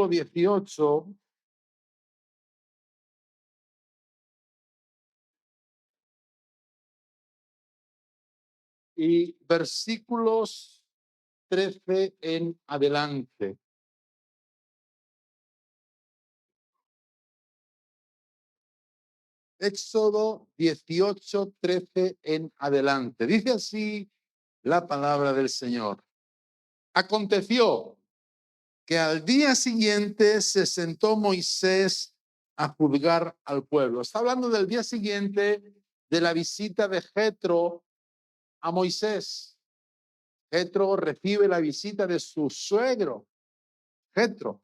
capítulo 18. Y versículos 13 en adelante. Éxodo 18, 13 en adelante. Dice así la palabra del Señor. Aconteció que al día siguiente se sentó Moisés a juzgar al pueblo. Está hablando del día siguiente de la visita de Jetro a Moisés. Jetro recibe la visita de su suegro. Jetro.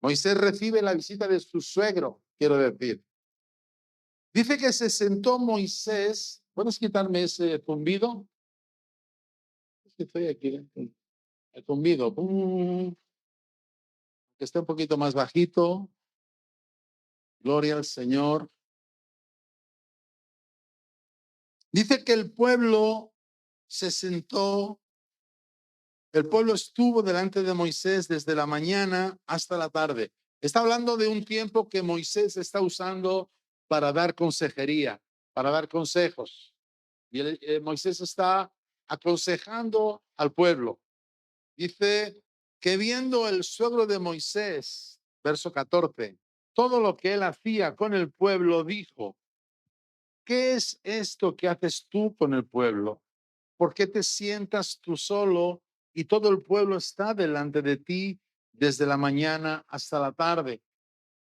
Moisés recibe la visita de su suegro, quiero decir. Dice que se sentó Moisés. ¿Puedes quitarme ese zumbido? Es que estoy aquí. El zumbido. Que esté un poquito más bajito. Gloria al Señor. Dice que el pueblo se sentó. El pueblo estuvo delante de Moisés desde la mañana hasta la tarde. Está hablando de un tiempo que Moisés está usando para dar consejería, para dar consejos. Y Moisés está aconsejando al pueblo. Dice que viendo el suegro de Moisés, verso 14, todo lo que él hacía con el pueblo, dijo: ¿qué es esto que haces tú con el pueblo? ¿Por qué te sientas tú solo y todo el pueblo está delante de ti desde la mañana hasta la tarde?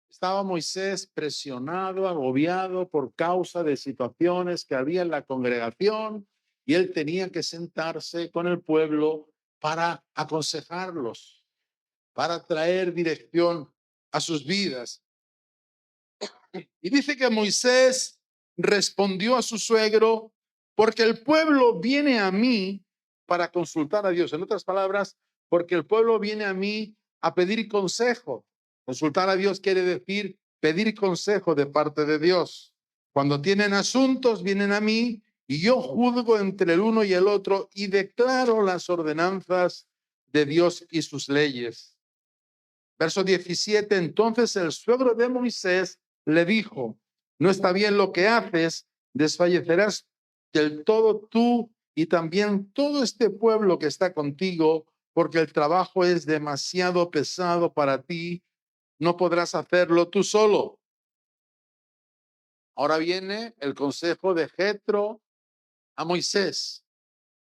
Estaba Moisés presionado, agobiado por causa de situaciones que había en la congregación y él tenía que sentarse con el pueblo para aconsejarlos, para traer dirección a sus vidas. Y dice que Moisés respondió a su suegro: porque el pueblo viene a mí para consultar a Dios. En otras palabras, porque el pueblo viene a mí a pedir consejo. Consultar a Dios quiere decir pedir consejo de parte de Dios. Cuando tienen asuntos, vienen a mí y yo juzgo entre el uno y el otro y declaro las ordenanzas de Dios y sus leyes. Verso 17, entonces el suegro de Moisés le dijo: no está bien lo que haces, desfallecerás del todo tú y también todo este pueblo que está contigo, porque el trabajo es demasiado pesado para ti, no podrás hacerlo tú solo. Ahora viene el consejo de Jetro a Moisés: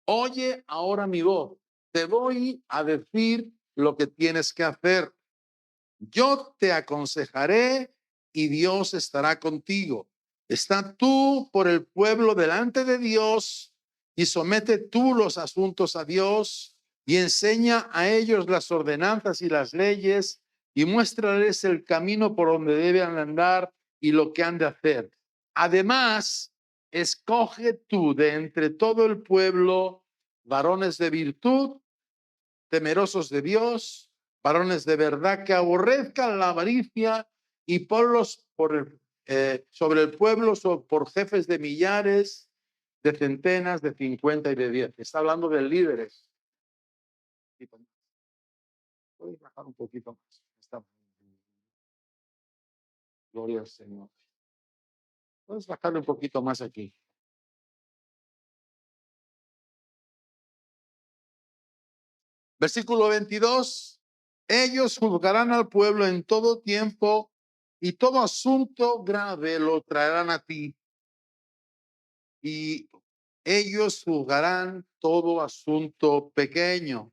oye ahora mi voz, te voy a decir lo que tienes que hacer. Yo te aconsejaré y Dios estará contigo. Está tú por el pueblo delante de Dios y somete tú los asuntos a Dios y enseña a ellos las ordenanzas y las leyes y muéstrales el camino por donde deben andar y lo que han de hacer. Además, escoge tú de entre todo el pueblo varones de virtud, temerosos de Dios, varones de verdad que aborrezcan la avaricia y ponlos sobre el pueblo por jefes de millares, de centenas, de 50 y de 10. Está hablando de líderes. Puedes bajar un poquito más. Gloria al Señor. Puedes bajarle un poquito más aquí. Versículo 22. Ellos juzgarán al pueblo en todo tiempo y todo asunto grave lo traerán a ti. Y ellos juzgarán todo asunto pequeño.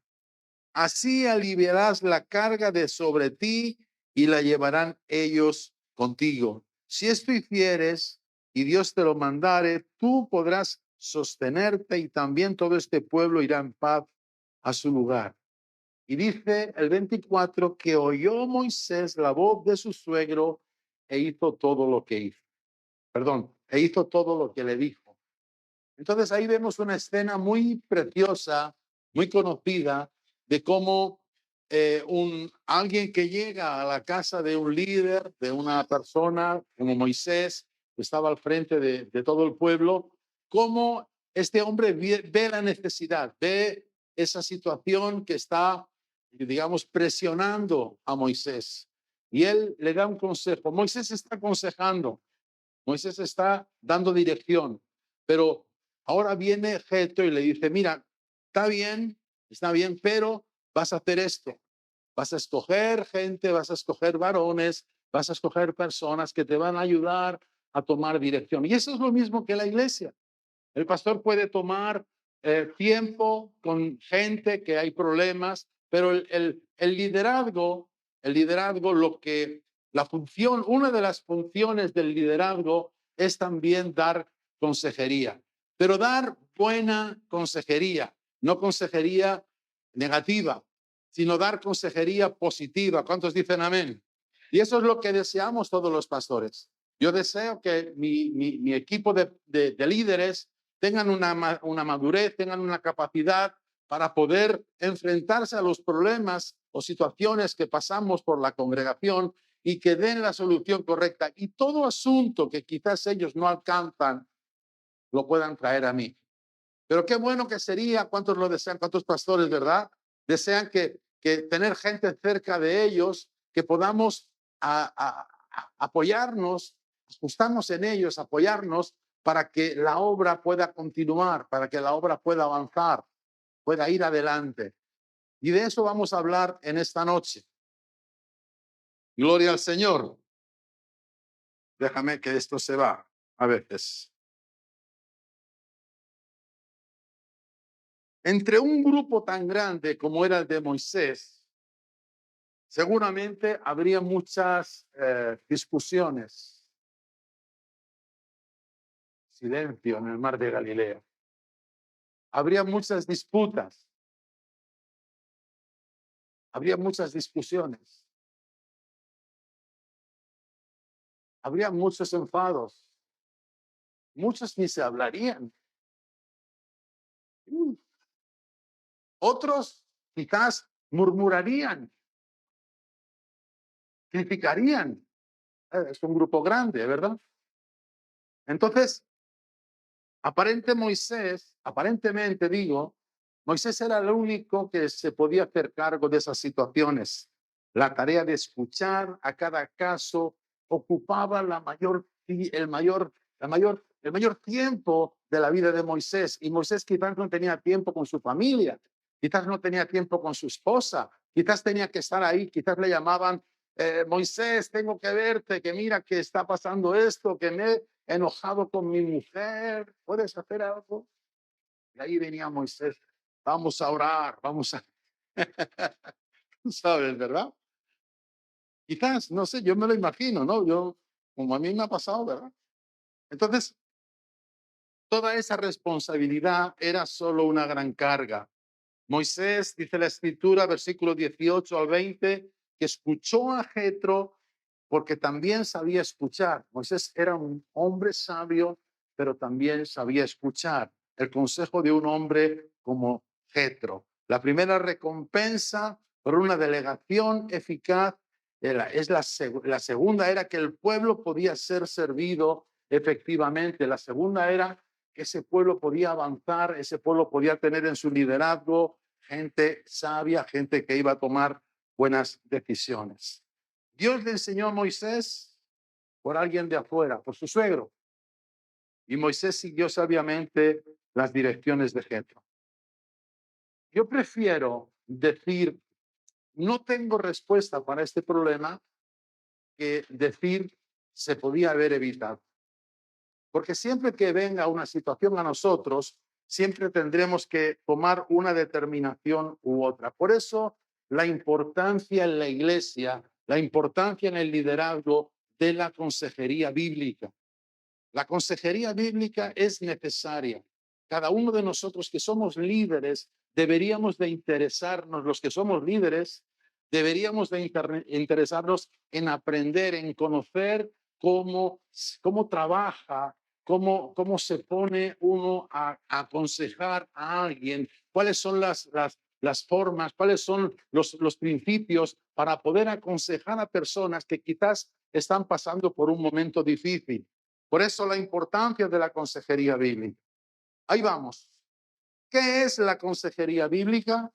Así aliviarás la carga de sobre ti y la llevarán ellos contigo. Si esto hicieres y Dios te lo mandare, tú podrás sostenerte y también todo este pueblo irá en paz a su lugar. Y dice el 24 que oyó Moisés la voz de su suegro e hizo todo lo que hizo. Perdón, e hizo todo lo que le dijo. Entonces ahí vemos una escena muy preciosa, muy conocida, de cómo alguien que llega a la casa de un líder, de una persona como Moisés, que estaba al frente de todo el pueblo, cómo este hombre ve la necesidad, ve esa situación que está digamos, presionando a Moisés. Y él le da un consejo. Moisés está aconsejando, Moisés está dando dirección, pero ahora viene Jetro y le dice, mira, está bien, pero vas a hacer esto. Vas a escoger gente, vas a escoger varones, vas a escoger personas que te van a ayudar a tomar dirección. Y eso es lo mismo que la iglesia. El pastor puede tomar tiempo con gente que hay problemas, pero el liderazgo, la función, una de las funciones del liderazgo es también dar consejería, pero dar buena consejería, no consejería negativa, sino dar consejería positiva. ¿Cuántos dicen amén? Y eso es lo que deseamos todos los pastores. Yo deseo que mi equipo de líderes tengan una madurez, tengan una capacidad para poder enfrentarse a los problemas o situaciones que pasamos por la congregación y que den la solución correcta. Y todo asunto que quizás ellos no alcanzan, lo puedan traer a mí. Pero qué bueno que sería, ¿cuántos lo desean? ¿Cuántos pastores, verdad? Desean que tener gente cerca de ellos, que podamos apoyarnos, ajustarnos en ellos, apoyarnos para que la obra pueda continuar, para que la obra pueda avanzar, pueda ir adelante. Y de eso vamos a hablar en esta noche. Gloria al Señor. Déjame que esto se va a veces. Entre un grupo tan grande como era el de Moisés, seguramente habría muchas discusiones. Silencio en el mar de Galilea. Habría muchas disputas. Habría muchas discusiones. Habría muchos enfados. Muchos ni se hablarían. Otros quizás murmurarían, criticarían. Es un grupo grande, ¿verdad? Entonces, aparentemente digo, Moisés era el único que se podía hacer cargo de esas situaciones. La tarea de escuchar a cada caso ocupaba el mayor tiempo de la vida de Moisés. Y Moisés quizás no tenía tiempo con su familia, quizás no tenía tiempo con su esposa, quizás tenía que estar ahí, quizás le llamaban, Moisés, tengo que verte, que mira que está pasando esto, que me he enojado con mi mujer, ¿puedes hacer algo? Y ahí venía Moisés, vamos a orar, vamos a... Tú sabes, ¿verdad? Quizás, no sé, yo me lo imagino, ¿no? Yo, como a mí me ha pasado, ¿verdad? Entonces, toda esa responsabilidad era solo una gran carga. Moisés, dice la escritura, versículo 18 al 20, que escuchó a Jetro porque también sabía escuchar. Moisés era un hombre sabio, pero también sabía escuchar el consejo de un hombre como Jetro. La primera recompensa por una delegación eficaz la segunda era que el pueblo podía ser servido efectivamente. La segunda era que ese pueblo podía avanzar, ese pueblo podía tener en su liderazgo gente sabia, gente que iba a tomar buenas decisiones. Dios le enseñó a Moisés por alguien de afuera, por su suegro. Y Moisés siguió sabiamente las direcciones de Jetro. Yo prefiero decir, no tengo respuesta para este problema, que decir, se podía haber evitado. Porque siempre que venga una situación a nosotros, siempre tendremos que tomar una determinación u otra. Por eso la importancia en la iglesia, la importancia en el liderazgo de la consejería bíblica. La consejería bíblica es necesaria. Cada uno de nosotros que somos líderes deberíamos de interesarnos, los que somos líderes, deberíamos de interesarnos en aprender, en conocer cómo trabaja, cómo se pone uno a aconsejar a alguien, cuáles son las formas, cuáles son los principios para poder aconsejar a personas que quizás están pasando por un momento difícil. Por eso la importancia de la consejería bíblica. Ahí vamos. ¿Qué es la consejería bíblica?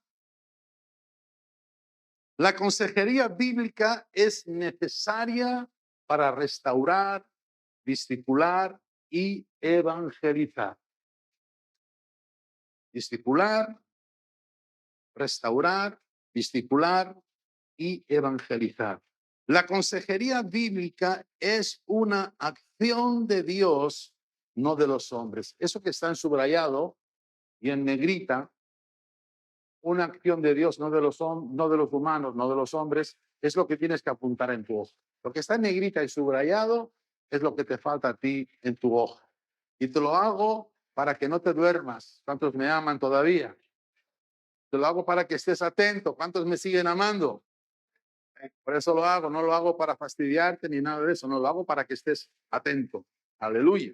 La consejería bíblica es necesaria para restaurar, discipular y evangelizar. Discipular, restaurar, discipular y evangelizar. La consejería bíblica es una acción de Dios, no de los hombres. Eso que está en subrayado y en negrita, una acción de Dios, no de los humanos, no de los hombres, es lo que tienes que apuntar en tu hoja. Lo que está en negrita y subrayado es lo que te falta a ti en tu hoja. Y te lo hago para que no te duermas. ¿Cuántos me aman todavía? Te lo hago para que estés atento. ¿Cuántos me siguen amando? Por eso lo hago. No lo hago para fastidiarte ni nada de eso. No lo hago para que estés atento. Aleluya.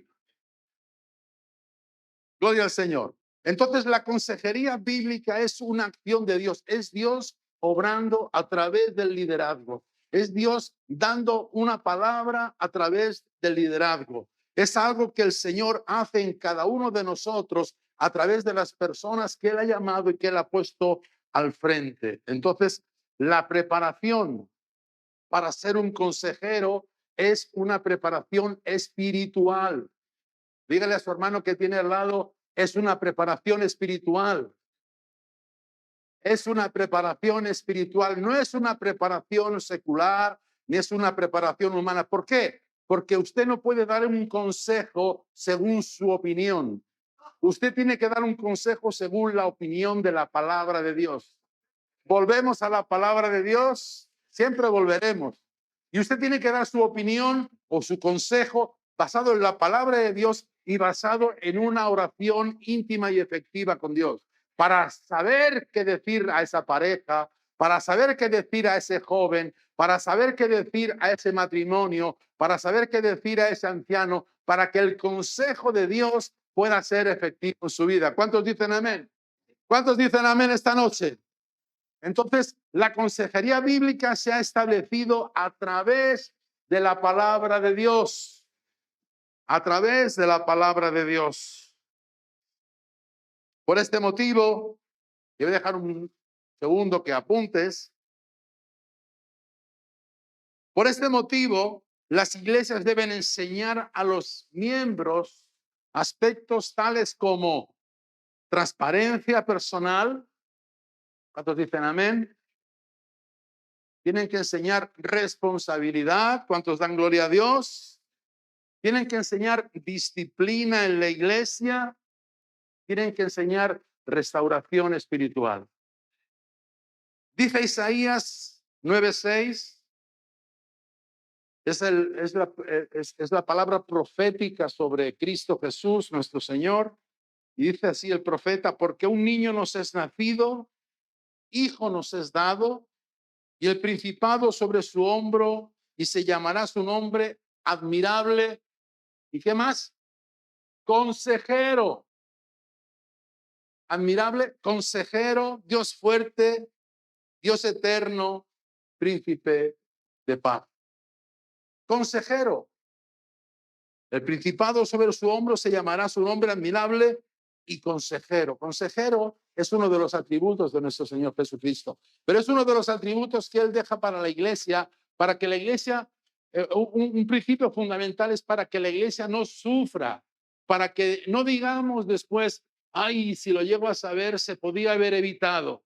Gloria al Señor. Entonces, la consejería bíblica es una acción de Dios. Es Dios obrando a través del liderazgo. Es Dios dando una palabra a través del liderazgo. Es algo que el Señor hace en cada uno de nosotros a través de las personas que Él ha llamado y que Él ha puesto al frente. Entonces, la preparación para ser un consejero es una preparación espiritual. Dígale a su hermano que tiene al lado, es una preparación espiritual. Es una preparación espiritual, no es una preparación secular, ni es una preparación humana. ¿Por qué? Porque usted no puede dar un consejo según su opinión. Usted tiene que dar un consejo según la opinión de la palabra de Dios. Volvemos a la palabra de Dios, siempre volveremos. Y usted tiene que dar su opinión o su consejo basado en la palabra de Dios y basado en una oración íntima y efectiva con Dios, para saber qué decir a esa pareja, para saber qué decir a ese joven, para saber qué decir a ese matrimonio, para saber qué decir a ese anciano, para que el consejo de Dios pueda ser efectivo en su vida. ¿Cuántos dicen amén? ¿Cuántos dicen amén esta noche? Entonces, la consejería bíblica se ha establecido a través de la palabra de Dios. A través de la palabra de Dios. Por este motivo, yo voy a dejar un segundo que apuntes. Por este motivo, las iglesias deben enseñar a los miembros aspectos tales como transparencia personal. ¿Cuántos dicen amén? Tienen que enseñar responsabilidad. ¿Cuántos dan gloria a Dios? Tienen que enseñar disciplina en la iglesia. Tienen que enseñar restauración espiritual. Dice Isaías 9:6. Es la palabra profética sobre Cristo Jesús, nuestro Señor. Y dice así el profeta, porque un niño nos es nacido, hijo nos es dado, y el principado sobre su hombro, y se llamará su nombre admirable. ¿Y qué más? Consejero. Admirable, consejero, Dios fuerte, Dios eterno, príncipe de paz. Consejero. El principado sobre su hombro se llamará su nombre admirable y consejero. Consejero es uno de los atributos de nuestro Señor Jesucristo, pero es uno de los atributos que Él deja para la iglesia, para que la iglesia, un principio fundamental es para que la iglesia no sufra, para que no digamos después, ay, si lo llego a saber, se podía haber evitado.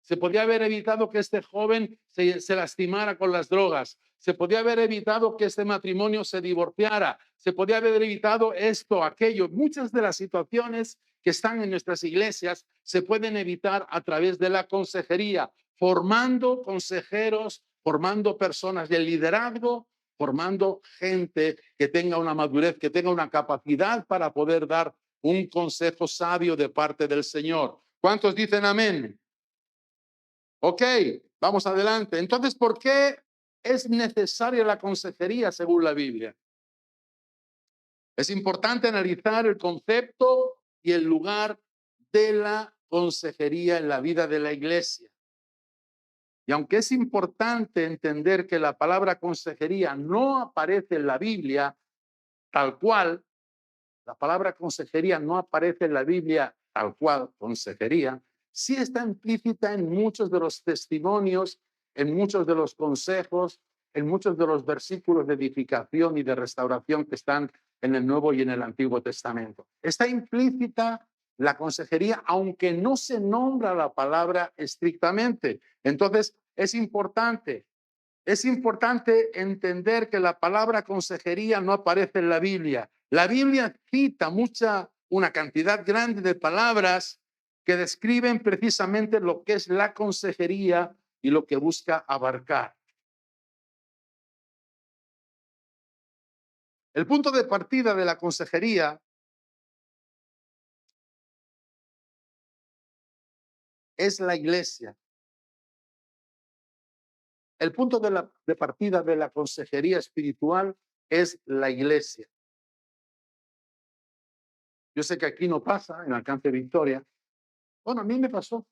Se podía haber evitado que este joven se lastimara con las drogas. Se podía haber evitado que este matrimonio se divorciara. Se podía haber evitado esto, aquello. Muchas de las situaciones que están en nuestras iglesias se pueden evitar a través de la consejería, formando consejeros, formando personas de liderazgo, formando gente que tenga una madurez, que tenga una capacidad para poder dar un consejo sabio de parte del Señor. ¿Cuántos dicen amén? Ok, vamos adelante. Entonces, ¿por qué es necesaria la consejería según la Biblia? Es importante analizar el concepto y el lugar de la consejería en la vida de la iglesia. Y aunque es importante entender que la palabra consejería no aparece en la Biblia tal cual, la palabra consejería no aparece en la Biblia tal cual, consejería, sí está implícita en muchos de los testimonios en muchos de los consejos, en muchos de los versículos de edificación y de restauración que están en el Nuevo y en el Antiguo Testamento. Está implícita la consejería, aunque no se nombra la palabra estrictamente. Entonces, es importante entender que la palabra consejería no aparece en la Biblia. La Biblia cita una cantidad grande de palabras que describen precisamente lo que es la consejería y lo que busca abarcar. El punto de partida de la consejería es la iglesia. El punto de partida de la consejería espiritual es la iglesia. Yo sé que aquí no pasa, en Alcance Victoria. Bueno, a mí me pasó.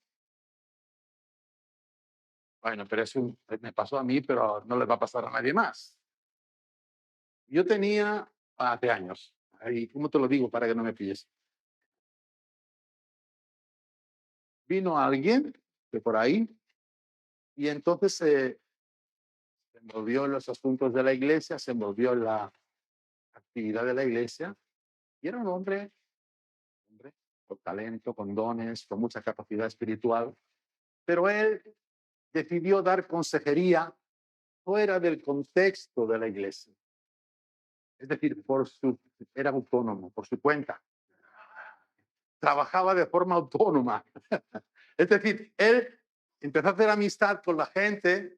Bueno, pero eso me pasó a mí, pero no le va a pasar a nadie más. Yo tenía hace años, y ¿cómo te lo digo para que no me pilles? Vino alguien de por ahí y entonces se envolvió en los asuntos de la iglesia, se envolvió en la actividad de la iglesia y era un hombre con talento, con dones, con mucha capacidad espiritual, pero él decidió dar consejería fuera del contexto de la iglesia. Es decir, era autónomo, por su cuenta. Trabajaba de forma autónoma. Es decir, él empezó a hacer amistad con la gente,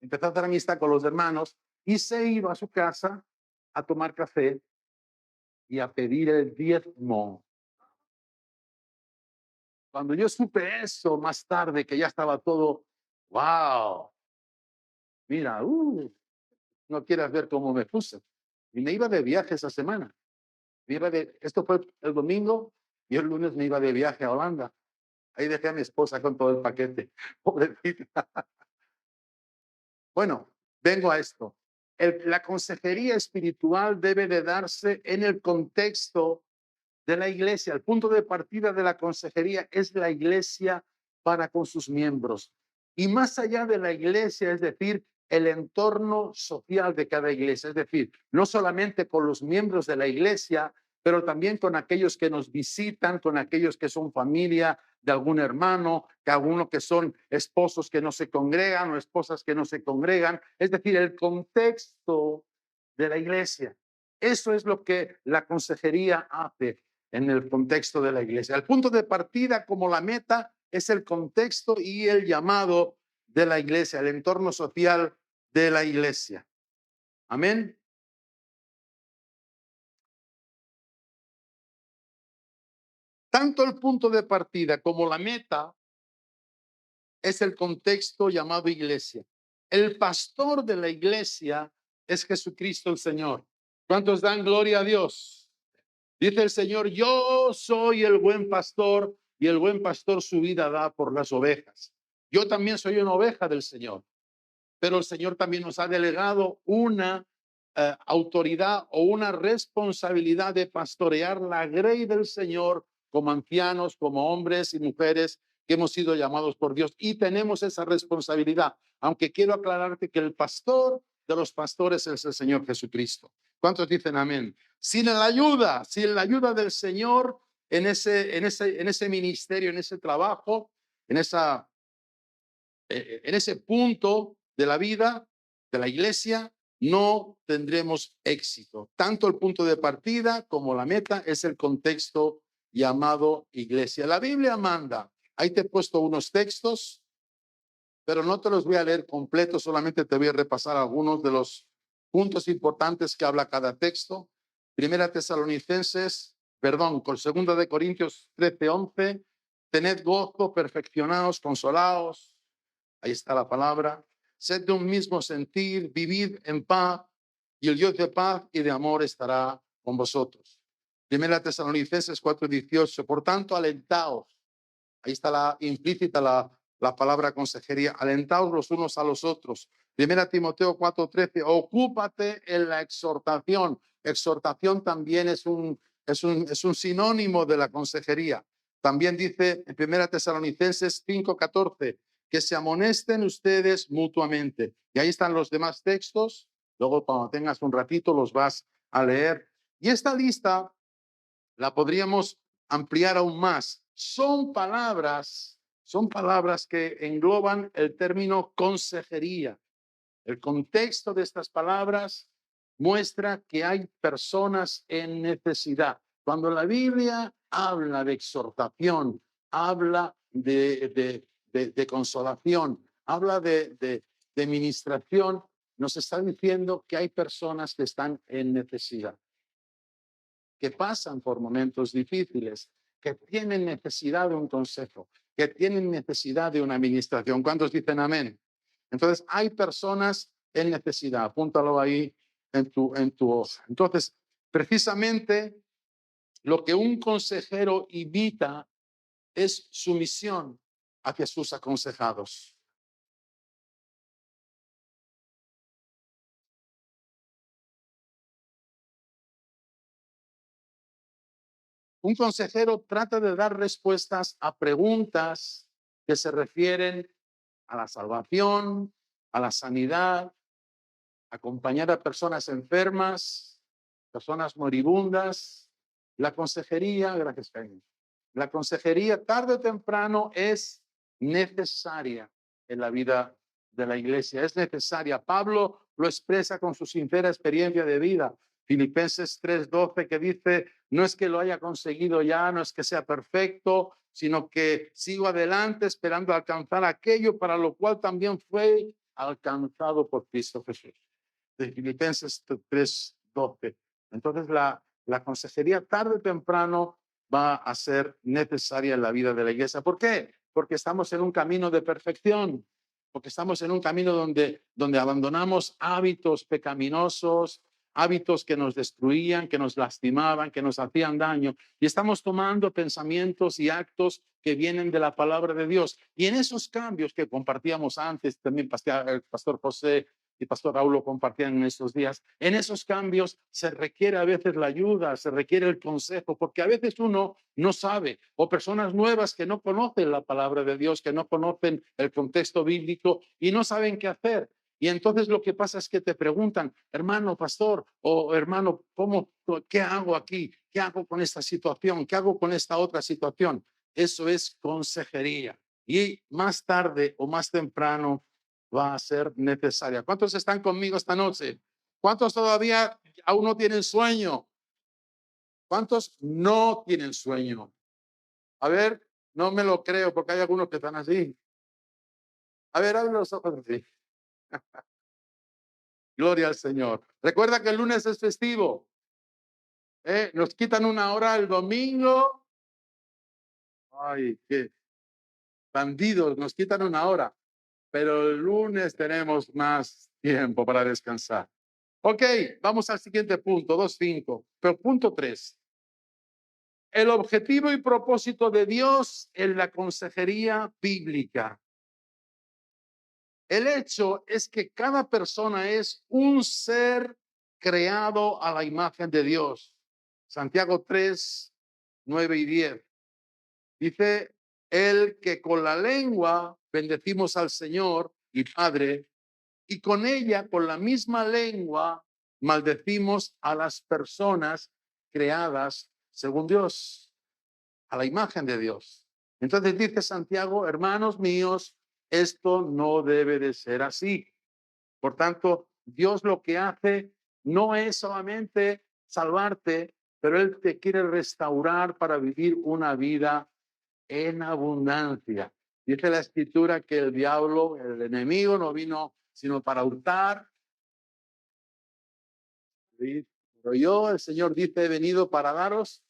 empezó a hacer amistad con los hermanos y se iba a su casa a tomar café y a pedir el diezmo. Cuando yo supe eso más tarde, que ya estaba todo, wow, mira, no quieras ver cómo me puse. Y me iba de viaje esa semana. Esto fue el domingo y el lunes me iba de viaje a Holanda. Ahí dejé a mi esposa con todo el paquete. Pobrecita. Bueno, vengo a esto. La consejería espiritual debe de darse en el contexto de la iglesia. El punto de partida de la consejería es la iglesia para con sus miembros. Y más allá de la iglesia, es decir, el entorno social de cada iglesia. Es decir, no solamente con los miembros de la iglesia, pero también con aquellos que nos visitan, con aquellos que son familia de algún hermano, que algunos que son esposos que no se congregan o esposas que no se congregan. Es decir, el contexto de la iglesia. Eso es lo que la consejería hace en el contexto de la iglesia. El punto de partida como la meta es el contexto y el llamado de la iglesia, el entorno social de la iglesia. Amén. Tanto el punto de partida como la meta es el contexto llamado iglesia. El pastor de la iglesia es Jesucristo el Señor. ¿Cuántos dan gloria a Dios? Dice el Señor, yo soy el buen pastor y el buen pastor su vida da por las ovejas. Yo también soy una oveja del Señor, pero el Señor también nos ha delegado una autoridad o una responsabilidad de pastorear la grey del Señor como ancianos, como hombres y mujeres que hemos sido llamados por Dios y tenemos esa responsabilidad. Aunque quiero aclararte que el pastor de los pastores es el Señor Jesucristo. ¿Cuántos dicen amén? Sin la ayuda del Señor en ese ministerio, en ese trabajo, en ese punto de la vida, de la iglesia, no tendremos éxito. Tanto el punto de partida como la meta es el contexto llamado iglesia. La Biblia manda, ahí te he puesto unos textos, pero no te los voy a leer completos, solamente te voy a repasar algunos de los puntos importantes que habla cada texto. Primera Tesalonicenses, con Segunda de Corintios 13:11, tened gozo, perfeccionaos, consolaos. Ahí está la palabra. Sed de un mismo sentir, vivid en paz, y el Dios de paz y de amor estará con vosotros. Primera Tesalonicenses 4:18. Por tanto, alentaos. Ahí está implícita la palabra consejería. Alentaos los unos a los otros. Primera Timoteo 4:13. Ocúpate en la exhortación. Exhortación también es un sinónimo de la consejería. También dice en Primera Tesalonicenses 5:14. que se amonesten ustedes mutuamente. Y ahí están los demás textos. Luego, cuando tengas un ratito, los vas a leer. Y esta lista la podríamos ampliar aún más. Son palabras que engloban el término consejería. El contexto de estas palabras muestra que hay personas en necesidad. Cuando la Biblia habla de exhortación, habla de consolación, habla de ministración, nos está diciendo que hay personas que están en necesidad, que pasan por momentos difíciles, que tienen necesidad de un consejo, que tienen necesidad de una administración. ¿Cuántos dicen amén? Entonces, hay personas en necesidad. Apúntalo ahí en tu hoja. Entonces, precisamente lo que un consejero imita es sumisión hacia sus aconsejados. Un consejero trata de dar respuestas a preguntas que se refieren a la salvación, a la sanidad, acompañar a personas enfermas, personas moribundas. La consejería, gracias, Jaime. La consejería tarde o temprano es necesaria en la vida de la iglesia, es necesaria. Pablo lo expresa con su sincera experiencia de vida. Filipenses 3:12, que dice, no es que lo haya conseguido ya, no es que sea perfecto, sino que sigo adelante esperando alcanzar aquello para lo cual también fue alcanzado por Cristo Jesús. De Filipenses 3:12. Entonces la consejería tarde o temprano va a ser necesaria en la vida de la iglesia. ¿Por qué? Porque estamos en un camino de perfección, porque estamos en un camino donde abandonamos hábitos pecaminosos, hábitos que nos destruían, que nos lastimaban, que nos hacían daño, y estamos tomando pensamientos y actos que vienen de la palabra de Dios. Y en esos cambios que compartíamos antes, también el pastor José y pastor Raúl lo compartían en estos días, en esos cambios se requiere a veces la ayuda, se requiere el consejo, porque a veces uno no sabe, o personas nuevas que no conocen la palabra de Dios, que no conocen el contexto bíblico y no saben qué hacer. Y entonces lo que pasa es que te preguntan, hermano pastor o hermano, ¿qué hago aquí? ¿Qué hago con esta situación? ¿Qué hago con esta otra situación? Eso es consejería. Y más tarde o más temprano va a ser necesaria. ¿Cuántos están conmigo esta noche? ¿Cuántos todavía aún no tienen sueño? ¿Cuántos no tienen sueño? A ver, no me lo creo porque hay algunos que están así. A ver, abre los ojos así. Gloria al Señor. Recuerda que el lunes es festivo. Nos quitan una hora el domingo. Ay, qué bandidos, nos quitan una hora. Pero el lunes tenemos más tiempo para descansar. Ok, vamos al siguiente punto, 2.5. Pero punto 3. El objetivo y propósito de Dios en la consejería bíblica. El hecho es que cada persona es un ser creado a la imagen de Dios. Santiago 3:9 y 10. Dice, el que con la lengua bendecimos al Señor y Padre, y con ella, con la misma lengua, maldecimos a las personas creadas según Dios, a la imagen de Dios. Entonces dice Santiago, hermanos míos, esto no debe de ser así. Por tanto, Dios lo que hace no es solamente salvarte, pero Él te quiere restaurar para vivir una vida en abundancia. Dice la Escritura que el diablo, el enemigo, no vino sino para hurtar. Pero yo, el Señor dice, he venido para daros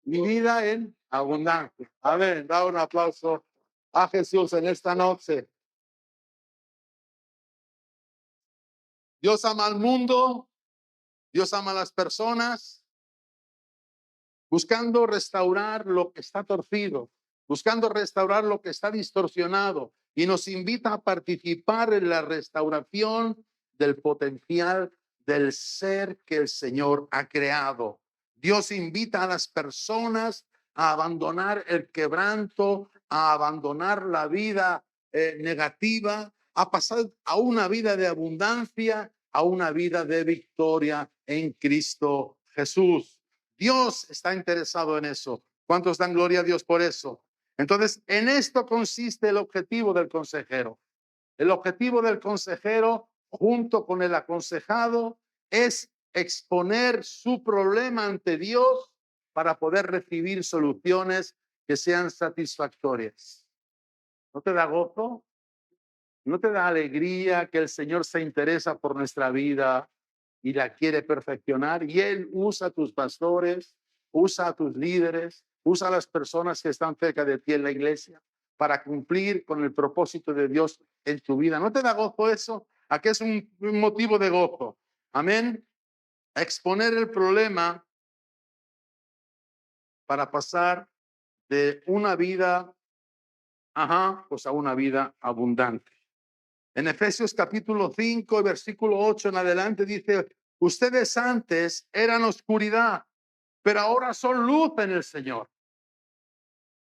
mi vida en abundancia. Amén. Da un aplauso a Jesús en esta noche. Dios ama al mundo, Dios ama a las personas, buscando restaurar lo que está torcido, buscando restaurar lo que está distorsionado, y nos invita a participar en la restauración del potencial del ser que el Señor ha creado. Dios invita a las personas a abandonar el quebranto, a abandonar la vida negativa, a pasar a una vida de abundancia, a una vida de victoria en Cristo Jesús. Dios está interesado en eso. ¿Cuántos dan gloria a Dios por eso? Entonces, en esto consiste el objetivo del consejero. El objetivo del consejero, junto con el aconsejado, es exponer su problema ante Dios para poder recibir soluciones que sean satisfactorias. ¿No te da gozo? ¿No te da alegría que el Señor se interesa por nuestra vida y la quiere perfeccionar? Y Él usa a tus pastores, usa a tus líderes, usa a las personas que están cerca de ti en la iglesia para cumplir con el propósito de Dios en tu vida. ¿No te da gozo eso? ¿A qué es un motivo de gozo? Amén. A exponer el problema para pasar de una vida, pues a una vida abundante. En Efesios capítulo 5, versículo 8 en adelante dice, ustedes antes eran oscuridad, pero ahora son luz en el Señor.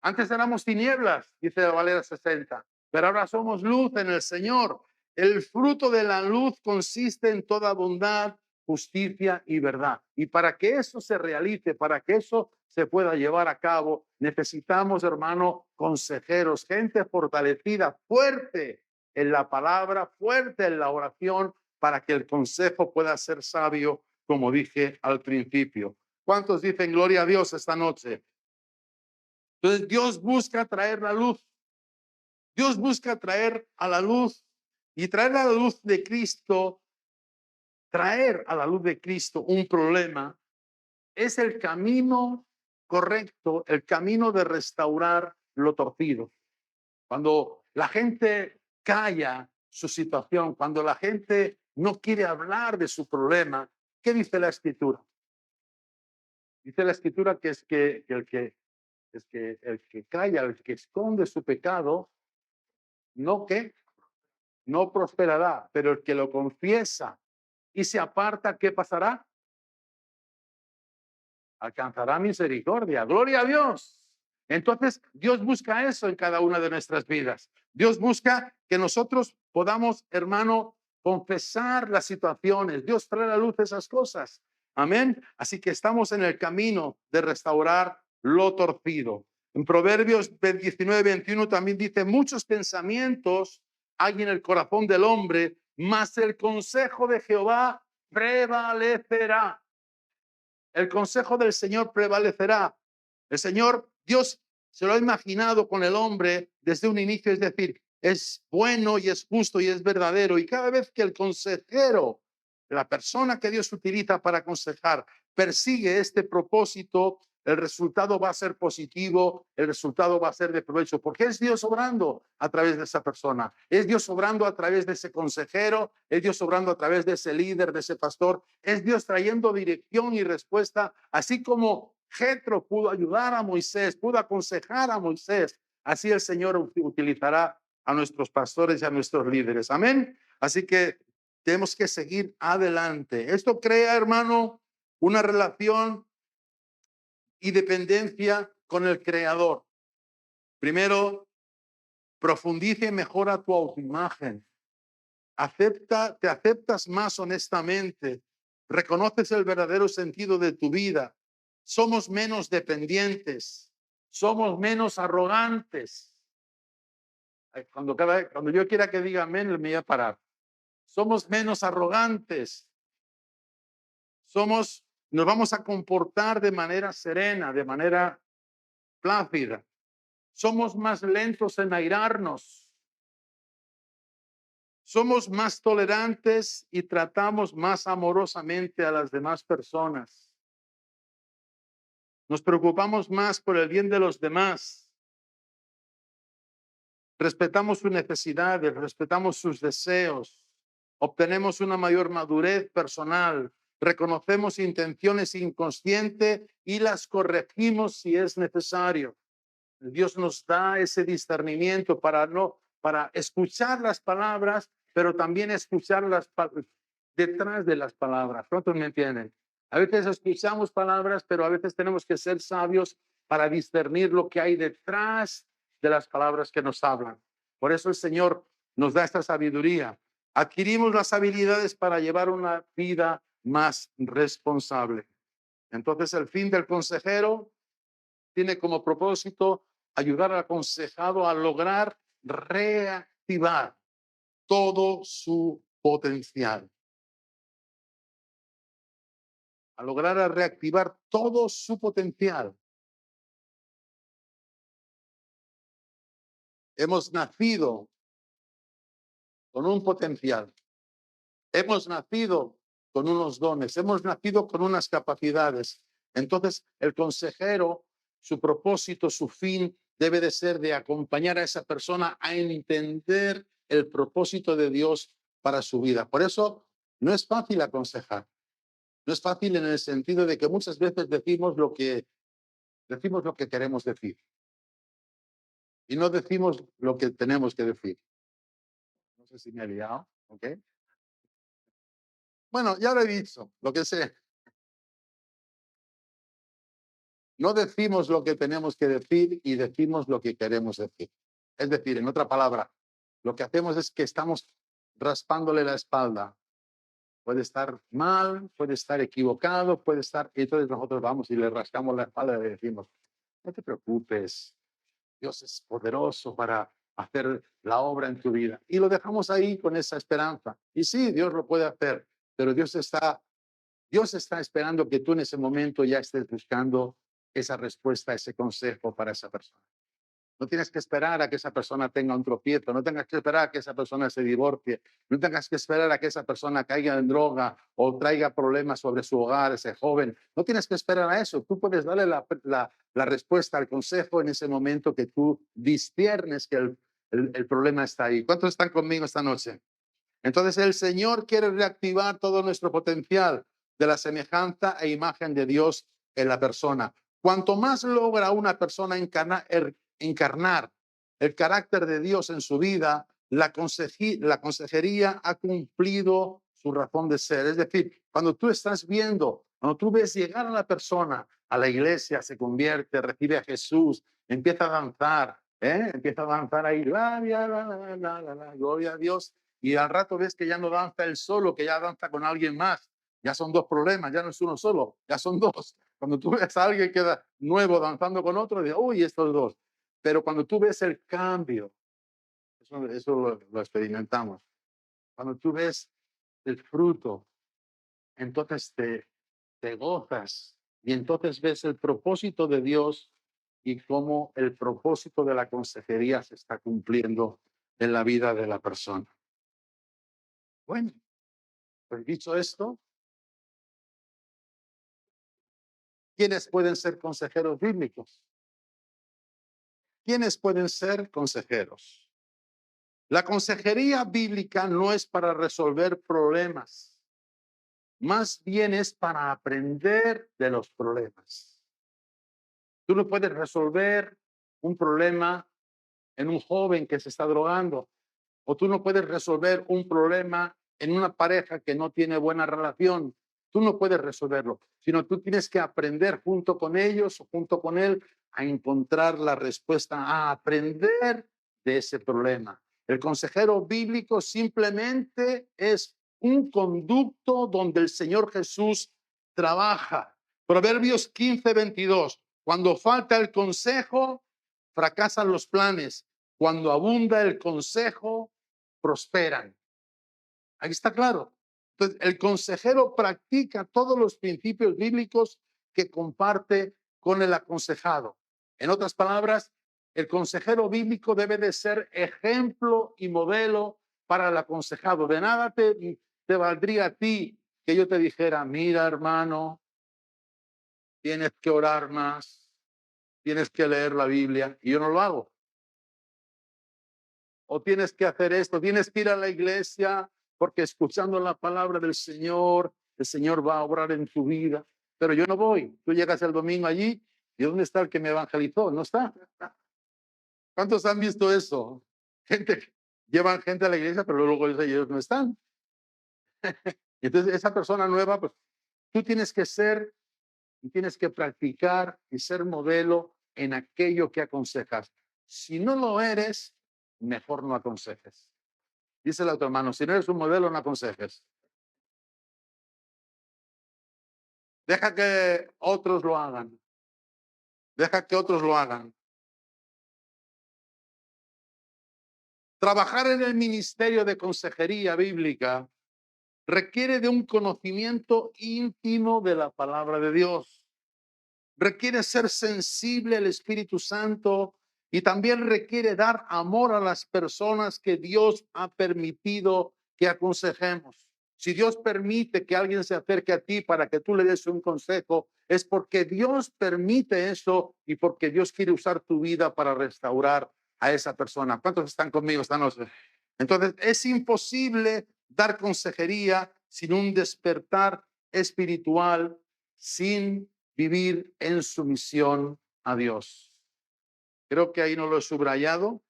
Antes éramos tinieblas, dice la Valera 60, pero ahora somos luz en el Señor. El fruto de la luz consiste en toda bondad, justicia y verdad. Y para que eso se realice, para que eso se pueda llevar a cabo, necesitamos, hermano, consejeros, gente fortalecida, fuerte en la palabra, fuerte en la oración, para que el consejo pueda ser sabio, como dije al principio. ¿Cuántos dicen gloria a Dios esta noche? Entonces Dios busca traer la luz. Dios busca traer a la luz y traer a la luz de Cristo, traer a la luz de Cristo un problema es el camino correcto, el camino de restaurar lo torcido. Cuando la gente calla su situación, cuando la gente no quiere hablar de su problema, ¿qué dice la Escritura? Dice la Escritura que el que calla, el que esconde su pecado, no prosperará, pero el que lo confiesa y se aparta, ¿qué pasará? Alcanzará misericordia. Gloria a Dios. Entonces, Dios busca eso en cada una de nuestras vidas. Dios busca que nosotros podamos, hermano, confesar las situaciones. Dios trae a la luz esas cosas. Amén. Así que estamos en el camino de restaurar lo torcido. En Proverbios 19:21 también dice, muchos pensamientos hay en el corazón del hombre, mas el consejo de Jehová prevalecerá. El consejo del Señor prevalecerá. El Señor, Dios se lo ha imaginado con el hombre desde un inicio, es decir, es bueno y es justo y es verdadero. Y cada vez que el consejero, la persona que Dios utiliza para aconsejar, persigue este propósito, el resultado va a ser positivo, el resultado va a ser de provecho, porque es Dios obrando a través de esa persona, es Dios obrando a través de ese consejero, es Dios obrando a través de ese líder, de ese pastor, es Dios trayendo dirección y respuesta, así como Jetro pudo ayudar a Moisés, pudo aconsejar a Moisés, así el Señor utilizará a nuestros pastores y a nuestros líderes. Amén. Así que tenemos que seguir adelante. Esto crea, hermano, una relación y dependencia con el Creador. Primero, profundice y mejora tu autoimagen. Te aceptas más honestamente. Reconoces el verdadero sentido de tu vida. Somos menos dependientes. Somos menos arrogantes. Cuando yo quiera que diga amén, me voy a parar. Somos menos arrogantes. Nos vamos a comportar de manera serena, de manera plácida. Somos más lentos en airarnos. Somos más tolerantes y tratamos más amorosamente a las demás personas. Nos preocupamos más por el bien de los demás. Respetamos sus necesidades, respetamos sus deseos. Obtenemos una mayor madurez personal. Reconocemos intenciones inconscientes y las corregimos si es necesario. Dios nos da ese discernimiento para escuchar las palabras, pero también escuchar detrás de las palabras. ¿Cuántos me entienden? A veces escuchamos palabras, pero a veces tenemos que ser sabios para discernir lo que hay detrás de las palabras que nos hablan. Por eso el Señor nos da esta sabiduría. Adquirimos las habilidades para llevar una vida más responsable. Entonces, el fin del consejero tiene como propósito ayudar al aconsejado a lograr reactivar todo su potencial. A lograr reactivar todo su potencial. Hemos nacido con un potencial. Hemos nacido con unos dones. Hemos nacido con unas capacidades. Entonces, el consejero, su propósito, su fin, debe de ser de acompañar a esa persona a entender el propósito de Dios para su vida. Por eso, no es fácil aconsejar. No es fácil en el sentido de que muchas veces decimos lo que queremos decir y no decimos lo que tenemos que decir. No sé si me he liado, ¿ok? Bueno, ya lo he dicho, lo que sé. No decimos lo que tenemos que decir y decimos lo que queremos decir. Es decir, en otra palabra, lo que hacemos es que estamos raspándole la espalda. Puede estar mal, puede estar equivocado, puede estar... Y entonces nosotros vamos y le rascamos la espalda y le decimos, no te preocupes, Dios es poderoso para hacer la obra en tu vida. Y lo dejamos ahí con esa esperanza. Y sí, Dios lo puede hacer, pero Dios está esperando que tú en ese momento ya estés buscando esa respuesta, ese consejo para esa persona. No tienes que esperar a que esa persona tenga un tropiezo, no tengas que esperar a que esa persona se divorcie, no tengas que esperar a que esa persona caiga en droga o traiga problemas sobre su hogar, ese joven. No tienes que esperar a eso. Tú puedes darle la respuesta al consejo en ese momento que tú disciernes que el problema está ahí. ¿Cuántos están conmigo esta noche? Entonces el Señor quiere reactivar todo nuestro potencial de la semejanza e imagen de Dios en la persona. Cuanto más logra una persona encarnar el carácter de Dios en su vida, la consejería ha cumplido su razón de ser. Es decir, cuando tú estás viendo, cuando tú ves llegar a la persona a la iglesia, se convierte, recibe a Jesús, empieza a danzar, empieza a danzar ahí, gloria a Dios, y al rato ves que ya no danza él solo, que ya danza con alguien más. Ya son dos problemas, ya no es uno solo, ya son dos. Cuando tú ves a alguien que queda nuevo danzando con otro, dices, uy, estos dos. Pero cuando tú ves el cambio, eso lo experimentamos. Cuando tú ves el fruto, entonces te gozas y entonces ves el propósito de Dios y cómo el propósito de la consejería se está cumpliendo en la vida de la persona. Bueno, pues dicho esto, ¿quiénes pueden ser consejeros bíblicos? ¿Quiénes pueden ser consejeros? La consejería bíblica no es para resolver problemas, más bien es para aprender de los problemas. Tú no puedes resolver un problema en un joven que se está drogando, o tú no puedes resolver un problema en una pareja que no tiene buena relación. Tú no puedes resolverlo, sino tú tienes que aprender junto con ellos o junto con él a encontrar la respuesta, a aprender de ese problema. El consejero bíblico simplemente es un conducto donde el Señor Jesús trabaja. Proverbios 15:22. Cuando falta el consejo, fracasan los planes. Cuando abunda el consejo, prosperan. Ahí está claro. Entonces, el consejero practica todos los principios bíblicos que comparte con el aconsejado. En otras palabras, el consejero bíblico debe de ser ejemplo y modelo para el aconsejado. De nada te valdría a ti que yo te dijera, mira, hermano, tienes que orar más, tienes que leer la Biblia, y yo no lo hago. O tienes que hacer esto, tienes que ir a la iglesia, porque escuchando la palabra del Señor, el Señor va a obrar en tu vida. Pero yo no voy. Tú llegas el domingo allí, ¿y dónde está el que me evangelizó? No está. ¿Cuántos han visto eso? Llevan gente a la iglesia, pero luego ellos no están. Entonces, esa persona nueva, pues tú tienes que ser, y tienes que practicar y ser modelo en aquello que aconsejas. Si no lo eres, mejor no aconsejes. Díselo a tu hermano, si no eres un modelo, no aconsejes. Deja que otros lo hagan. Deja que otros lo hagan. Trabajar en el ministerio de consejería bíblica requiere de un conocimiento íntimo de la palabra de Dios. Requiere ser sensible al Espíritu Santo y también requiere dar amor a las personas que Dios ha permitido que aconsejemos. Si Dios permite que alguien se acerque a ti para que tú le des un consejo, es porque Dios permite eso y porque Dios quiere usar tu vida para restaurar a esa persona. ¿Cuántos están conmigo esta noche? Entonces, es imposible dar consejería sin un despertar espiritual, sin vivir en sumisión a Dios. Creo que ahí no lo he subrayado.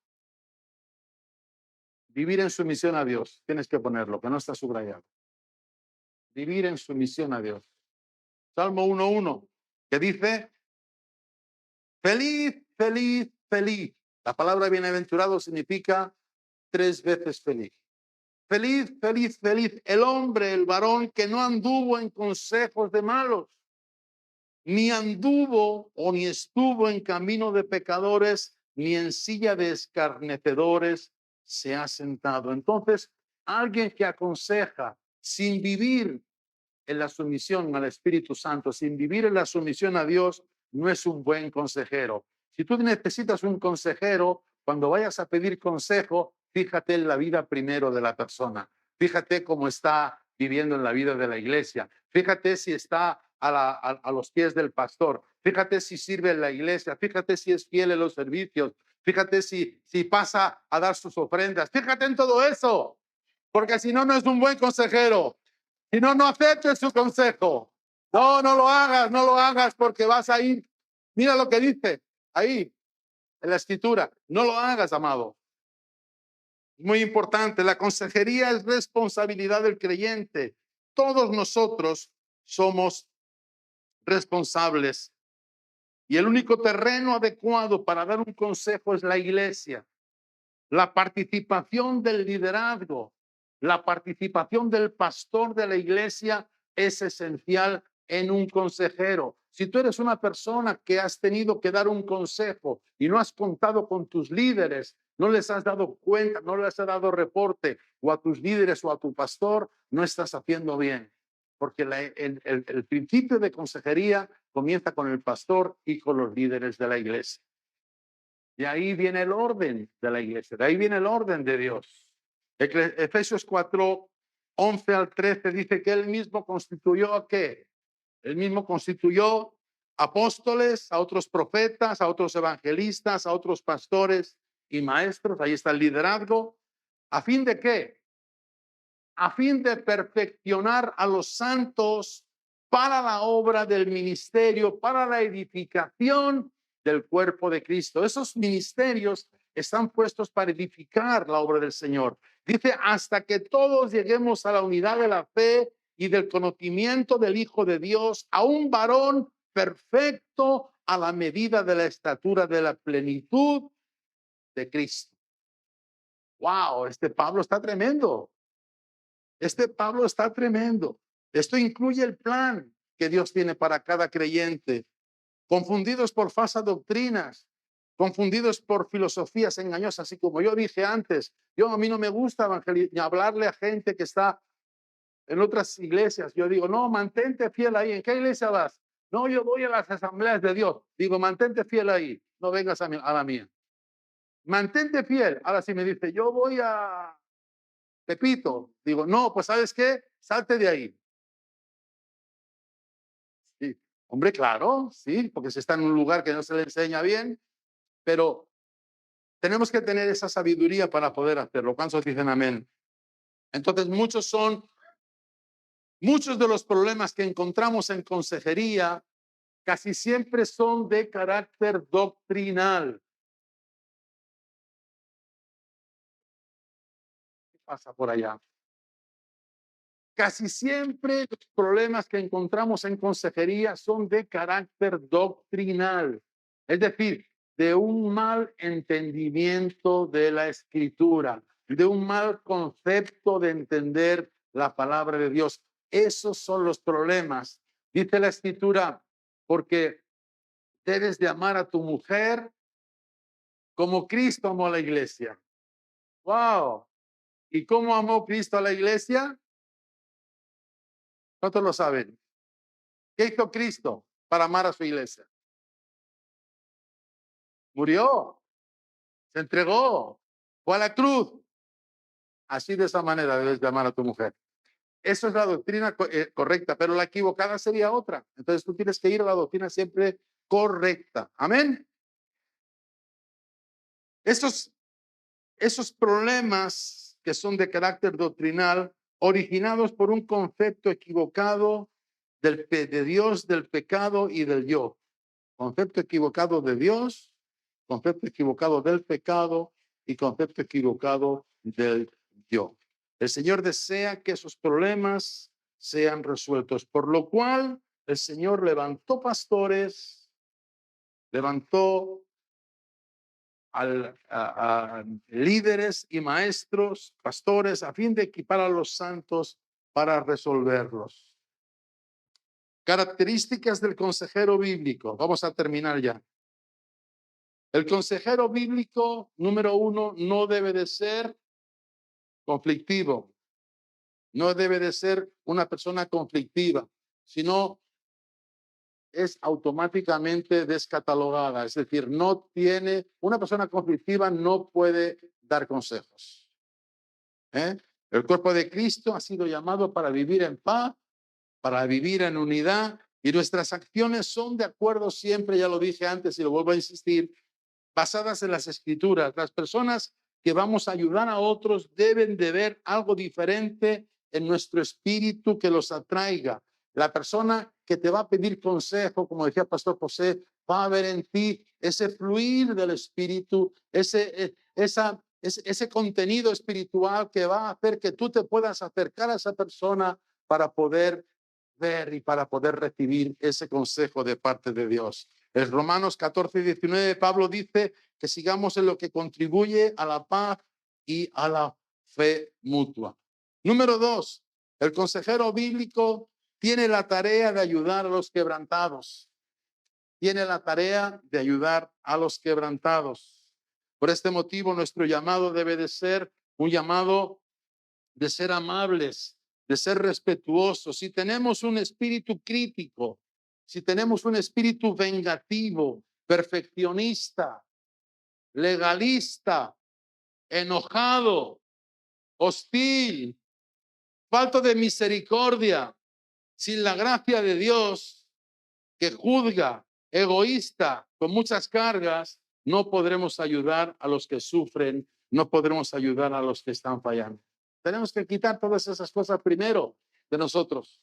Vivir en sumisión a Dios. Tienes que ponerlo, que no está subrayado. Vivir en sumisión a Dios. Salmo 1:1, que dice, feliz, feliz, feliz. La palabra bienaventurado significa 3 veces feliz. Feliz, feliz, feliz el hombre, el varón que no anduvo en consejos de malos, ni anduvo o ni estuvo en camino de pecadores, ni en silla de escarnecedores se ha sentado. Entonces, alguien que aconseja sin vivir en la sumisión al Espíritu Santo, sin vivir en la sumisión a Dios, no es un buen consejero. Si tú necesitas un consejero, cuando vayas a pedir consejo, fíjate en la vida primero de la persona. Fíjate cómo está viviendo en la vida de la iglesia. Fíjate si está a los pies del pastor. Fíjate si sirve en la iglesia. Fíjate si es fiel en los servicios. Fíjate si pasa a dar sus ofrendas. Fíjate en todo eso, porque si no, no es un buen consejero. Si no, no aceptes su consejo. No, no lo hagas, no lo hagas porque vas a ir. Mira lo que dice ahí en la escritura. No lo hagas, amado. Muy importante, la consejería es responsabilidad del creyente. Todos nosotros somos responsables y el único terreno adecuado para dar un consejo es la iglesia. La participación del liderazgo, la participación del pastor de la iglesia es esencial en un consejero. Si tú eres una persona que has tenido que dar un consejo y no has contado con tus líderes, no les has dado cuenta, no les has dado reporte o a tus líderes o a tu pastor, no estás haciendo bien. Porque el principio de consejería comienza con el pastor y con los líderes de la iglesia. De ahí viene el orden de la iglesia, de ahí viene el orden de Dios. Efesios 4:11-13 dice que él mismo constituyó ¿a qué? Él mismo constituyó apóstoles, a otros profetas, a otros evangelistas, a otros pastores y maestros. Ahí está el liderazgo. ¿A fin de qué? A fin de perfeccionar a los santos para la obra del ministerio, para la edificación del cuerpo de Cristo. Esos ministerios están puestos para edificar la obra del Señor. Dice, hasta que todos lleguemos a la unidad de la fe y del conocimiento del Hijo de Dios, a un varón perfecto a la medida de la estatura de la plenitud de Cristo. Wow, este Pablo está tremendo. Este Pablo está tremendo. Esto incluye el plan que Dios tiene para cada creyente. Confundidos por falsas doctrinas, confundidos por filosofías engañosas. Y como yo dije antes, a mí no me gusta hablarle a gente que está en otras iglesias. Yo digo, no, mantente fiel ahí. ¿En qué iglesia vas? No, yo voy a las asambleas de Dios. Digo, mantente fiel ahí. No vengas a la mía. Mantente fiel. Ahora si me dice, yo voy a Pepito. Digo, no, pues ¿sabes qué? Salte de ahí. Sí. Hombre, claro, sí, porque se está en un lugar que no se le enseña bien, pero tenemos que tener esa sabiduría para poder hacerlo. ¿Cuántos dicen amén? Entonces, muchos de los problemas que encontramos en consejería casi siempre son de carácter doctrinal. ¿Qué pasa por allá? Casi siempre los problemas que encontramos en consejería son de carácter doctrinal. Es decir, de un mal entendimiento de la Escritura, de un mal concepto de entender la palabra de Dios. Esos son los problemas. Dice la Escritura, porque debes de amar a tu mujer como Cristo amó a la iglesia. ¡Wow! ¿Y cómo amó Cristo a la iglesia? ¿Cuántos lo saben? ¿Qué hizo Cristo para amar a su iglesia? Murió, se entregó, fue a la cruz. Así de esa manera debes de amar a tu mujer. Eso es la doctrina correcta, pero la equivocada sería otra. Entonces tú tienes que ir a la doctrina siempre correcta. Amén. Esos problemas que son de carácter doctrinal, originados por un concepto equivocado de Dios, del pecado y del yo. Concepto equivocado de Dios, concepto equivocado del pecado y concepto equivocado del yo. El Señor desea que esos problemas sean resueltos, por lo cual el Señor levantó pastores, levantó a líderes y maestros, pastores, a fin de equipar a los santos para resolverlos. Características del consejero bíblico. Vamos a terminar ya. El consejero bíblico, número 1, no debe de ser conflictivo. No debe de ser una persona conflictiva, sino es automáticamente descatalogada. Es decir, una persona conflictiva no puede dar consejos. El cuerpo de Cristo ha sido llamado para vivir en paz, para vivir en unidad, y nuestras acciones son de acuerdo siempre, ya lo dije antes y lo vuelvo a insistir, basadas en las Escrituras. Las personas que vamos a ayudar a otros deben de ver algo diferente en nuestro espíritu que los atraiga. La persona que te va a pedir consejo, como decía Pastor José, va a ver en ti ese fluir del espíritu, ese contenido espiritual que va a hacer que tú te puedas acercar a esa persona para poder ver y para poder recibir ese consejo de parte de Dios. En Romanos 14:19, Pablo dice que sigamos en lo que contribuye a la paz y a la fe mutua. Número 2, el consejero bíblico tiene la tarea de ayudar a los quebrantados. Tiene la tarea de ayudar a los quebrantados. Por este motivo, nuestro llamado debe de ser un llamado de ser amables, de ser respetuosos. Si tenemos un espíritu crítico, si tenemos un espíritu vengativo, perfeccionista, legalista, enojado, hostil, falto de misericordia, sin la gracia de Dios, que juzga, egoísta, con muchas cargas, no podremos ayudar a los que sufren, no podremos ayudar a los que están fallando. Tenemos que quitar todas esas cosas primero de nosotros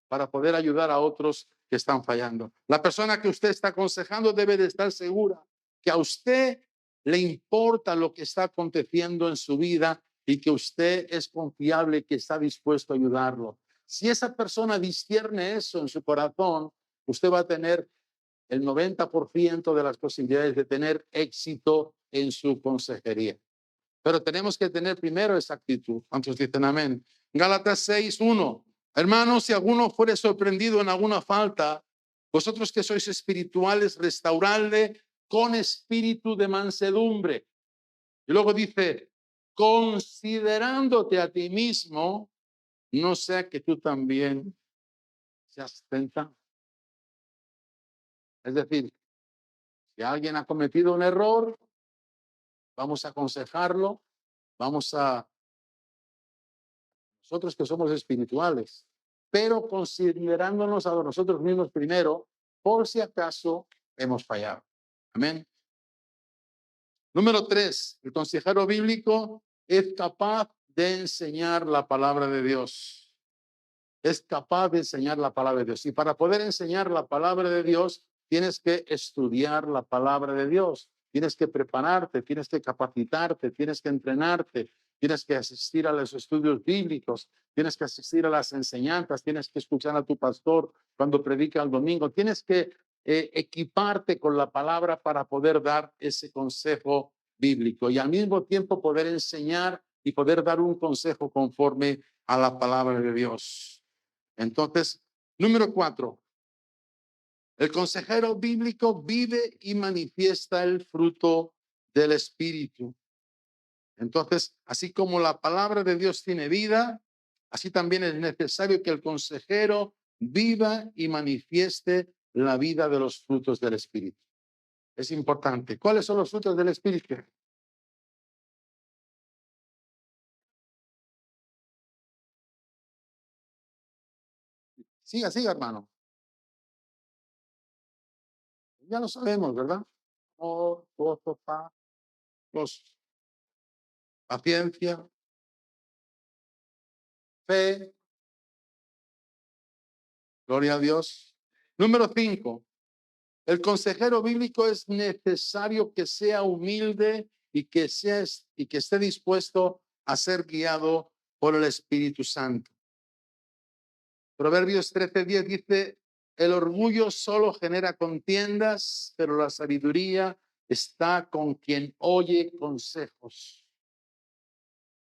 para poder ayudar a otros que están fallando. La persona que usted está aconsejando debe de estar segura que a usted le importa lo que está aconteciendo en su vida y que usted es confiable, que está dispuesto a ayudarlo. Si esa persona discierne eso en su corazón, usted va a tener el 90% de las posibilidades de tener éxito en su consejería. Pero tenemos que tener primero esa actitud. ¿Cuántos dicen amén? Gálatas 6:1. Hermanos, si alguno fuere sorprendido en alguna falta, vosotros que sois espirituales, restauradle con espíritu de mansedumbre. Y luego dice, considerándote a ti mismo, no sea que tú también seas tentado. Es decir, si alguien ha cometido un error, vamos a aconsejarlo, nosotros que somos espirituales, pero considerándonos a nosotros mismos primero, por si acaso hemos fallado. Amén. Número 3, el consejero bíblico es capaz de enseñar la palabra de Dios. Es capaz de enseñar la palabra de Dios. Y para poder enseñar la palabra de Dios, tienes que estudiar la palabra de Dios. Tienes que prepararte, tienes que capacitarte, tienes que entrenarte, tienes que asistir a los estudios bíblicos, tienes que asistir a las enseñanzas, tienes que escuchar a tu pastor cuando predica el domingo, tienes que equiparte con la palabra para poder dar ese consejo bíblico y al mismo tiempo poder enseñar y poder dar un consejo conforme a la palabra de Dios. Entonces, número 4, el consejero bíblico vive y manifiesta el fruto del Espíritu. Entonces, así como la palabra de Dios tiene vida, así también es necesario que el consejero viva y manifieste la vida de los frutos del Espíritu. Es importante. ¿Cuáles son los frutos del Espíritu? Siga, siga, hermano. Ya lo sabemos, ¿verdad? Amor, gozo, paz, los- paciencia, fe, gloria a Dios. Número 5. El consejero bíblico es necesario que sea humilde y que esté dispuesto a ser guiado por el Espíritu Santo. Proverbios 13:10 dice, el orgullo solo genera contiendas, pero la sabiduría está con quien oye consejos.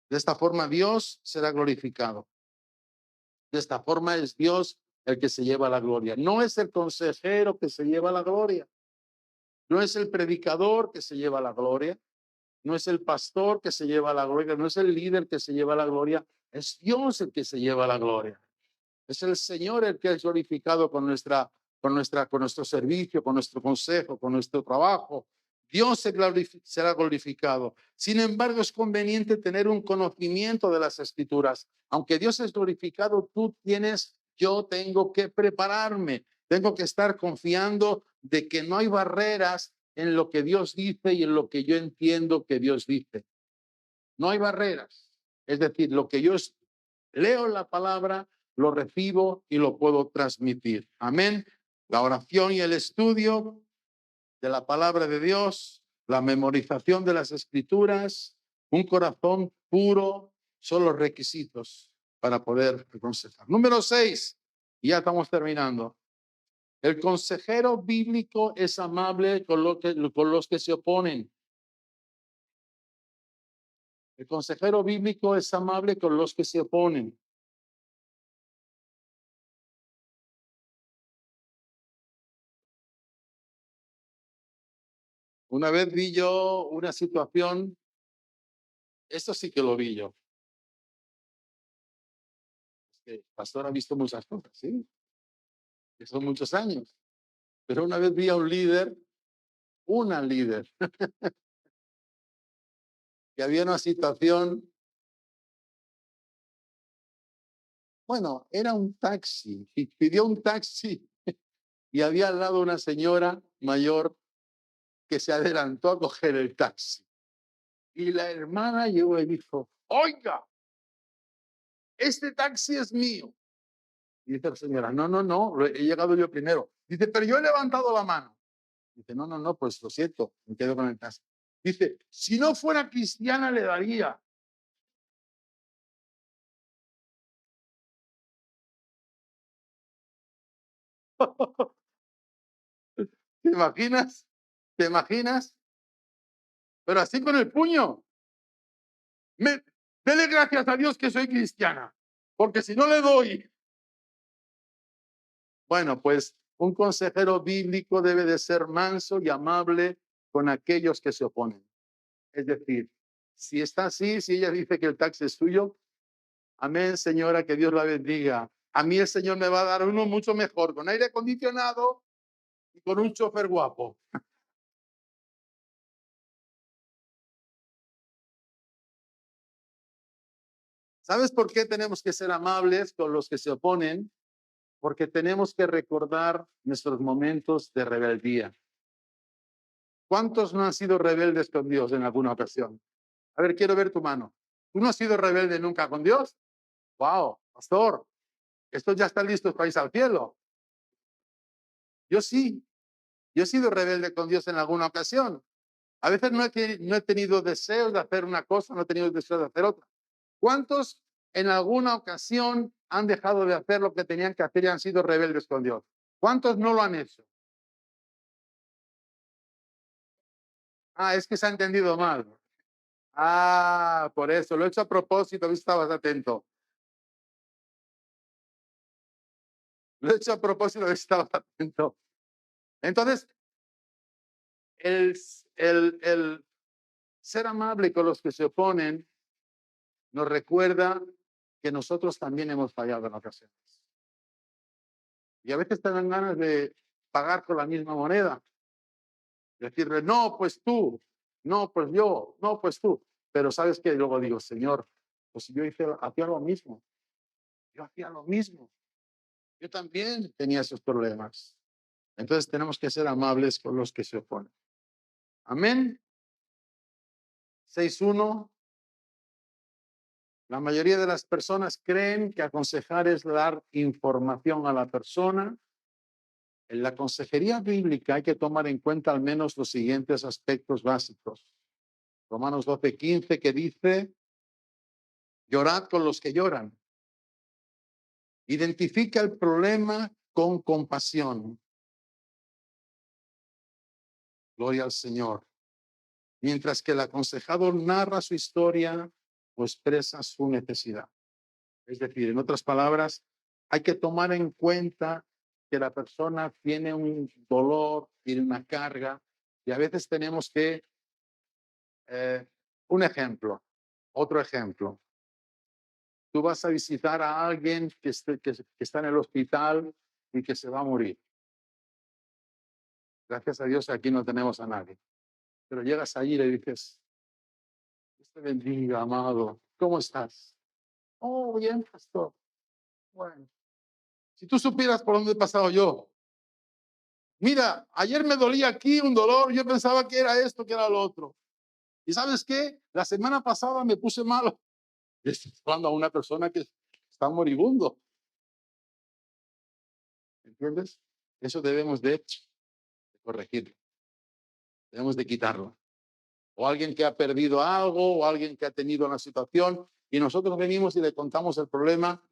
De esta forma Dios será glorificado. De esta forma es Dios el que se lleva la gloria. No es el consejero que se lleva la gloria. No es el predicador que se lleva la gloria. No es el pastor que se lleva la gloria. No es el líder que se lleva la gloria. Es Dios el que se lleva la gloria. Es el Señor el que es glorificado con nuestro servicio, con nuestro consejo, con nuestro trabajo. Dios será glorificado. Sin embargo, es conveniente tener un conocimiento de las Escrituras. Aunque Dios es glorificado, yo tengo que prepararme. Tengo que estar confiando de que no hay barreras en lo que Dios dice y en lo que yo entiendo que Dios dice. No hay barreras. Es decir, lo que yo leo en la palabra, lo recibo y lo puedo transmitir. Amén. La oración y el estudio de la palabra de Dios, la memorización de las escrituras, un corazón puro, son los requisitos para poder aconsejar. Número 6, y ya estamos terminando. El consejero bíblico es amable con los que se oponen. El consejero bíblico es amable con los que se oponen. Una vez vi yo una situación, esto sí que lo vi yo. El pastor ha visto muchas cosas, ¿sí? Que son muchos años. Pero una vez vi a un líder, una líder, que había una situación, bueno, era un taxi, y pidió un taxi y había al lado una señora mayor que se adelantó a coger el taxi. Y la hermana llegó y dijo, oiga, este taxi es mío. Y dice la señora, no, no, no, he llegado yo primero. Dice, pero yo he levantado la mano. Dice, no, no, no, pues lo siento, me quedo con el taxi. Dice, si no fuera cristiana le daría. ¿Te imaginas? ¿Te imaginas? Pero así con el puño. Dele gracias a Dios que soy cristiana, porque si no le doy. Bueno, pues un consejero bíblico debe de ser manso y amable con aquellos que se oponen. Es decir, si está así, si ella dice que el taxi es suyo, amén, señora, que Dios la bendiga. A mí el Señor me va a dar uno mucho mejor, con aire acondicionado y con un chofer guapo. ¿Sabes por qué tenemos que ser amables con los que se oponen? Porque tenemos que recordar nuestros momentos de rebeldía. ¿Cuántos no han sido rebeldes con Dios en alguna ocasión? A ver, quiero ver tu mano. ¿Tú no has sido rebelde nunca con Dios? ¡Wow! Pastor, estos ya están listos para irse al cielo. Yo sí. Yo he sido rebelde con Dios en alguna ocasión. A veces no he tenido deseos de hacer una cosa, no he tenido deseos de hacer otra. ¿Cuántos en alguna ocasión han dejado de hacer lo que tenían que hacer y han sido rebeldes con Dios? ¿Cuántos no lo han hecho? Ah, es que se ha entendido mal. Ah, por eso, lo he hecho a propósito, estabas atento. Lo he hecho a propósito, estabas atento. Entonces, el ser amable con los que se oponen nos recuerda que nosotros también hemos fallado en ocasiones. Y a veces te dan ganas de pagar con la misma moneda. Decirle, no, pues tú, no, pues yo, no, pues tú. Pero sabes que luego digo, Señor, pues yo hacía lo mismo. Yo hacía lo mismo. Yo también tenía esos problemas. Entonces tenemos que ser amables con los que se oponen. Amén. 6:1. La mayoría de las personas creen que aconsejar es dar información a la persona. En la consejería bíblica hay que tomar en cuenta al menos los siguientes aspectos básicos. Romanos 12:15 que dice, llorad con los que lloran. Identifica el problema con compasión. Gloria al Señor. Mientras que el aconsejado narra su historia o expresa su necesidad. Es decir, en otras palabras, hay que tomar en cuenta que la persona tiene un dolor, tiene una carga, y a veces tenemos que, un ejemplo, otro ejemplo. Tú vas a visitar a alguien que está en el hospital y que se va a morir. Gracias a Dios aquí no tenemos a nadie. Pero llegas allí y le dices, Dios te bendiga, amado. ¿Cómo estás? Oh, bien, pastor. Bueno, si tú supieras por dónde he pasado yo. Mira, ayer me dolía aquí un dolor, yo pensaba que era esto, que era lo otro. ¿Y sabes qué? La semana pasada me puse malo. Estoy hablando a una persona que está moribundo. ¿Entiendes? Eso debemos de corregirlo. Debemos de quitarlo. O alguien que ha perdido algo, o alguien que ha tenido una situación, y nosotros venimos y le contamos el problema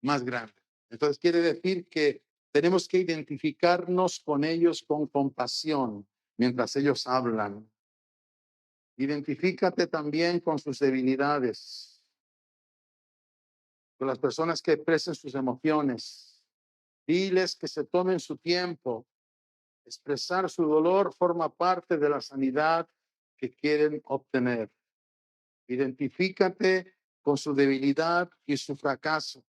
más grande. Entonces quiere decir que tenemos que identificarnos con ellos con compasión mientras ellos hablan. Identifícate también con sus debilidades, con las personas que expresen sus emociones. Diles que se tomen su tiempo. Expresar su dolor forma parte de la sanidad que quieren obtener. Identifícate con su debilidad y su fracaso.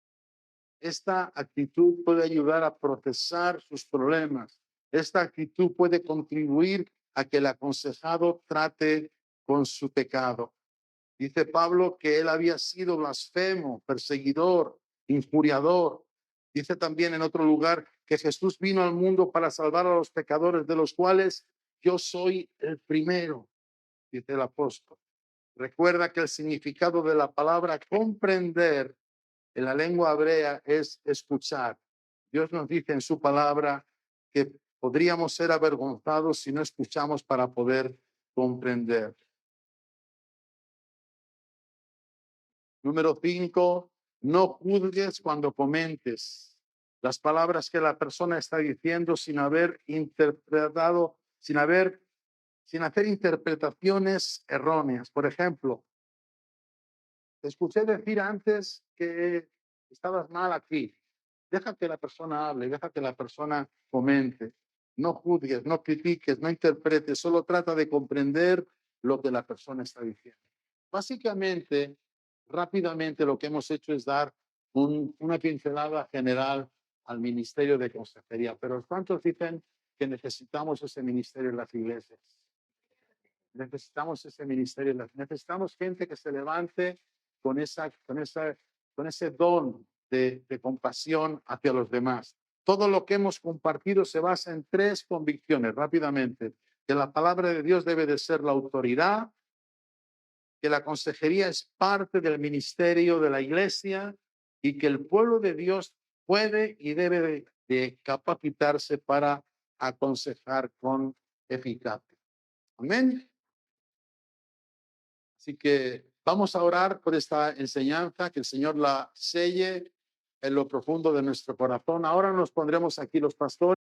Esta actitud puede ayudar a procesar sus problemas. Esta actitud puede contribuir a que el aconsejado trate con su pecado. Dice Pablo que él había sido blasfemo, perseguidor, injuriador. Dice también en otro lugar que Jesús vino al mundo para salvar a los pecadores, de los cuales yo soy el primero, dice el apóstol. Recuerda que el significado de la palabra comprender en la lengua hebrea es escuchar. Dios nos dice en su palabra que podríamos ser avergonzados si no escuchamos para poder comprender. Número 5, no juzgues cuando comentes las palabras que la persona está diciendo sin haber interpretado, sin hacer interpretaciones erróneas. Por ejemplo, te escuché decir antes que estabas mal aquí. Deja que la persona hable, deja que la persona comente. No juzgues, no critiques, no interpretes, solo trata de comprender lo que la persona está diciendo. Básicamente, rápidamente lo que hemos hecho es dar una pincelada general al ministerio de consejería, pero ¿cuántos dicen que necesitamos ese ministerio en las iglesias? Necesitamos ese ministerio, necesitamos gente que se levante con, con ese don de compasión hacia los demás. Todo lo que hemos compartido se basa en 3 convicciones, rápidamente. Que la palabra de Dios debe de ser la autoridad, que la consejería es parte del ministerio de la iglesia y que el pueblo de Dios puede y debe de capacitarse para aconsejar con eficacia. Amén. Así que vamos a orar por esta enseñanza, que el Señor la selle en lo profundo de nuestro corazón. Ahora nos pondremos aquí los pastores.